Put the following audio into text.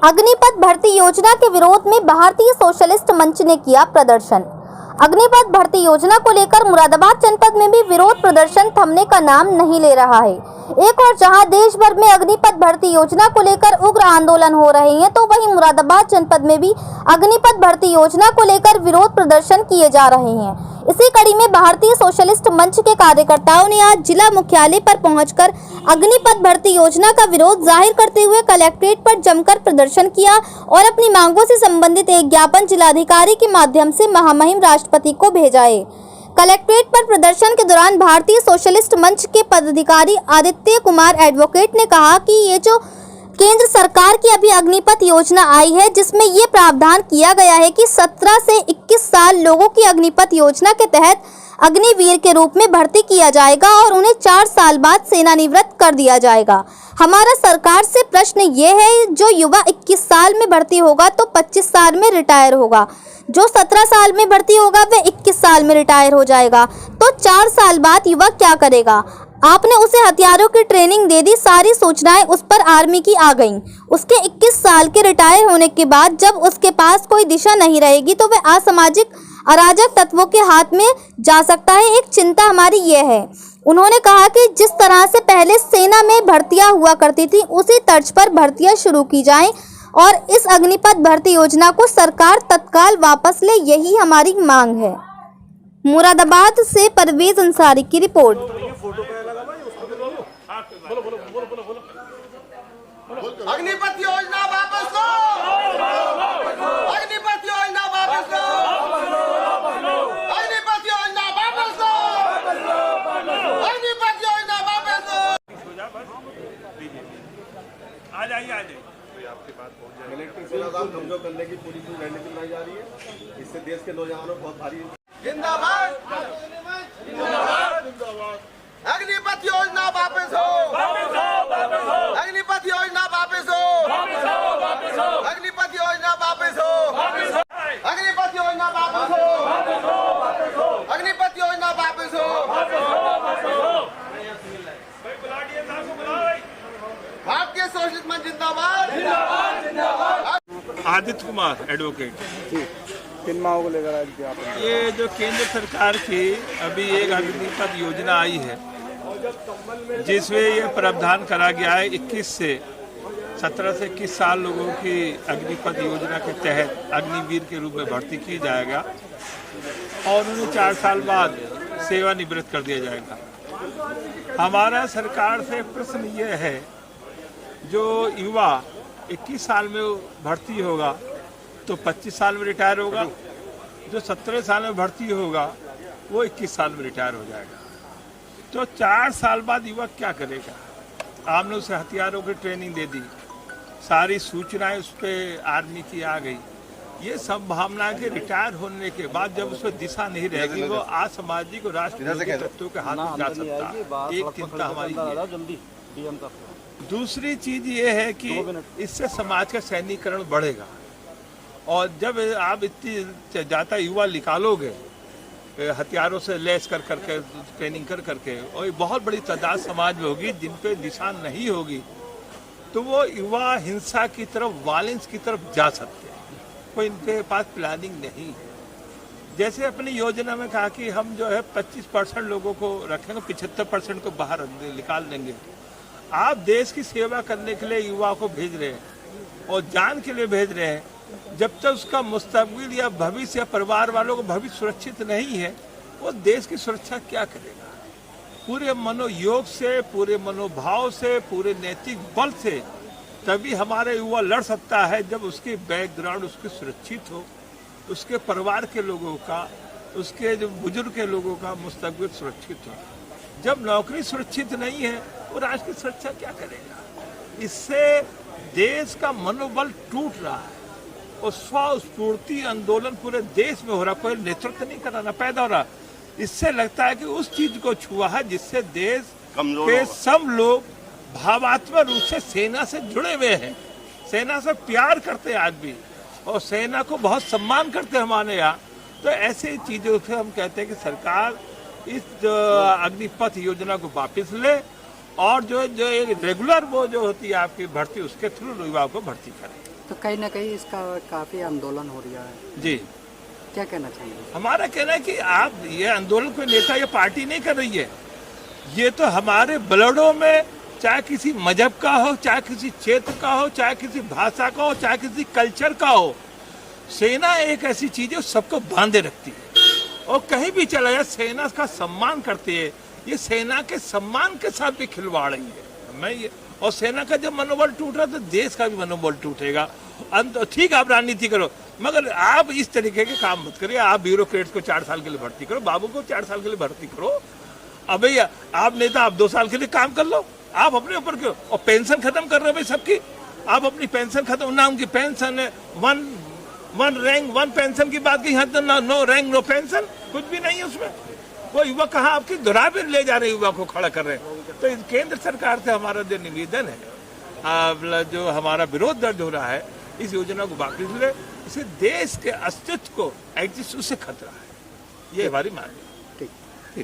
अग्निपथ भर्ती योजना के विरोध में भारतीय सोशलिस्ट मंच ने किया प्रदर्शन। अग्निपथ भर्ती योजना को लेकर मुरादाबाद जनपद में भी विरोध प्रदर्शन थमने का नाम नहीं ले रहा है। एक और जहां देश भर में अग्निपथ भर्ती योजना को लेकर उग्र आंदोलन हो रहे हैं, तो वहीं मुरादाबाद जनपद में भी अग्निपथ भर्ती योजना को लेकर विरोध प्रदर्शन किए जा रहे हैं। इसी कड़ी में भारतीय सोशलिस्ट मंच के कार्यकर्ताओं ने आज जिला मुख्यालय पर पहुंचकर अग्निपथ भर्ती योजना का विरोध जाहिर करते हुए कलेक्ट्रेट पर जमकर प्रदर्शन किया और अपनी मांगों से संबंधित एक ज्ञापन जिलाधिकारी के माध्यम से महामहिम राष्ट्रपति को भेजा है। कलेक्ट्रेट पर प्रदर्शन के दौरान भारतीय सोशलिस्ट मंच के पदाधिकारी आदित्य कुमार एडवोकेट ने कहा कि ये जो केंद्र सरकार की अभी अग्निपथ योजना आई है, जिसमें ये प्रावधान किया गया है कि 17 से 21 साल लोगों की अग्निपथ योजना के तहत अग्निवीर के रूप में भर्ती किया जाएगा और उन्हें 4 साल बाद सेवानिवृत्त कर दिया जाएगा। हमारा सरकार से प्रश्न ये है, जो युवा 21 साल में भर्ती होगा तो 25 साल में रिटायर होगा, जो 17 साल में भर्ती होगा वह 21 साल में रिटायर हो जाएगा, तो 4 साल बाद युवा क्या करेगा? आपने उसे हथियारों की ट्रेनिंग दे दी, सारी सूचनाएं उस पर आर्मी की आ गईं। उसके 21 साल के रिटायर होने के बाद जब उसके पास कोई दिशा नहीं रहेगी तो वह असामाजिक अराजक तत्वों के हाथ में जा सकता है। एक चिंता हमारी ये है। उन्होंने कहा कि जिस तरह से पहले सेना में भर्तियां हुआ करती थी, उसी तर्ज पर भर्तियां शुरू की जाएं और इस अग्निपथ भर्ती योजना को सरकार तत्काल वापस ले, यही हमारी मांग है। मुरादाबाद से परवेज अंसारी की रिपोर्ट। अग्निपथ योजना वापस लो, अग्निपथ योजना वापस लो, अग्निपथ योजना वापस लो, अग्निपथ योजना वापस लो। आ जाइए आपके बात पहुंच जाएगी। मिलिट्री सेना को कमजोर करने की पूरी रणनीति बनाई जा रही है। इससे देश के नौजवानों को बहुत भारी जिंदाबाद, अग्निपथ योजना वापस हो, अग्निपथ योजना वापस हो, अग्निपथ योजना वापस हो, अग्निपथ योजना वापस हो, अग्निपथ योजना वापस हो। भारतीय सोशलिस्ट मंच जिंदाबाद, आदित्य कुमार एडवोकेट। किन मांगों को लेकर ये जो केंद्र सरकार की अभी एक अग्निपथ योजना आई है, जिसमें ये प्रावधान करा गया है 17 से 21 साल लोगों की अग्निपथ योजना के तहत अग्निवीर के रूप में भर्ती की जाएगा और उन्हें 4 साल बाद सेवानिवृत्त कर दिया जाएगा। हमारा सरकार से प्रश्न ये है, जो युवा 21 साल में भर्ती होगा तो 25 साल में रिटायर होगा, जो 17 साल में भर्ती होगा वो 21 साल में रिटायर हो जाएगा, तो 4 साल बाद युवक क्या करेगा? आपने उसे हथियारों की ट्रेनिंग दे दी, सारी सूचनाएं उस पर आर्मी की आ गई। ये संभावना है कि रिटायर होने के बाद जब उसमें दिशा नहीं रहेगी, वो असामाजिक और राष्ट्रीय तत्वों के हाथ में जा सकता है। एक चिंता हमारी। दूसरी चीज ये है कि इससे समाज का सैनिकीकरण बढ़ेगा और जब आप इतनी ज़्यादा युवा निकालोगे हथियारों से लैस कर करके ट्रेनिंग कर करके, और बहुत बड़ी तादाद समाज में होगी जिन पे दिशा नहीं होगी, तो वो युवा हिंसा की तरफ, वायलेंस की तरफ जा सकते हैं। कोई इनके पास प्लानिंग नहीं है। जैसे अपनी योजना में कहा कि हम जो है 25% लोगों को रखेंगे, 75% को बाहर निकाल देंगे। आप देश की सेवा करने के लिए युवा को भेज रहे हैं और जान के लिए भेज रहे हैं। जब तक उसका मुस्तकबिल या भविष्य या परिवार वालों को भविष्य सुरक्षित नहीं है, वो देश की सुरक्षा क्या करेगा? पूरे मनोयोग से, पूरे मनोभाव से, पूरे नैतिक बल से तभी हमारा युवा लड़ सकता है जब उसकी बैकग्राउंड उसकी सुरक्षित हो, उसके परिवार के लोगों का, उसके जो बुजुर्ग के लोगों का मुस्तकबिल सुरक्षित हो। जब नौकरी सुरक्षित नहीं है, वो राष्ट्र की सुरक्षा क्या करेगा? इससे देश का मनोबल टूट रहा है और स्वस्फूर्ति आंदोलन पूरे देश में हो रहा, कोई नेतृत्व नहीं कर रहा, पैदा हो रहा। इससे लगता है कि उस चीज को छुआ है जिससे देश के सब लोग भावात्मक रूप से सेना से जुड़े हुए हैं, सेना से प्यार करते हैं आज भी, और सेना को बहुत सम्मान करते हैं हमारे यहाँ। तो ऐसे चीजों से हम कहते हैं कि सरकार इस अग्निपथ योजना को वापस ले और जो रेगुलर वो जो होती है आपकी भर्ती, उसके थ्रू युवाओं को भर्ती करें। तो कहीं ना कहीं इसका काफी आंदोलन हो रहा है, जी। क्या कहना चाहिए? हमारा कहना है कि आप ये आंदोलन कोई नेता या पार्टी नहीं कर रही है, ये तो हमारे ब्लडों में, चाहे किसी मजहब का हो, चाहे किसी क्षेत्र का हो, चाहे किसी भाषा का हो, चाहे किसी कल्चर का हो, सेना एक ऐसी चीज है सबको बांधे रखती है और कहीं भी चला जाए सेना का सम्मान करती है। ये सेना के सम्मान के साथ भी खिलवाड़ रही है। मैं ये और सेना का जब मनोबल टूट रहा तो देश का भी मनोबल टूटेगा। ठीक आप राजनीति करो, मगर आप इस तरीके के काम मत करिए। आप ब्यूरोक्रेट्स को 4 साल के लिए भर्ती करो, बाबू को 4 साल के लिए भर्ती करो। अब भैया आप नेता, आप 2 साल के लिए काम कर लो, आप अपने ऊपर क्यों? और पेंशन खत्म कर रहे हो भाई सबकी, आप अपनी पेंशन खत्म ना, उनकी पेंशन है वन रैंक 1 पेंशन की बात की, यहाँ तो नो रैंक नो पेंशन, कुछ भी नहीं है उसमें। वो युवा कहाँ आपकी धुरा पे ले जा रहे युवा को खड़ा कर रहे हैं। तो केंद्र सरकार से हमारा जो निवेदन है, जो हमारा विरोध दर्ज हो रहा है, इस योजना को वापस ले, इसे देश के अस्तित्व को एग्जिस्ट उससे खतरा है, ये हमारी मांग है।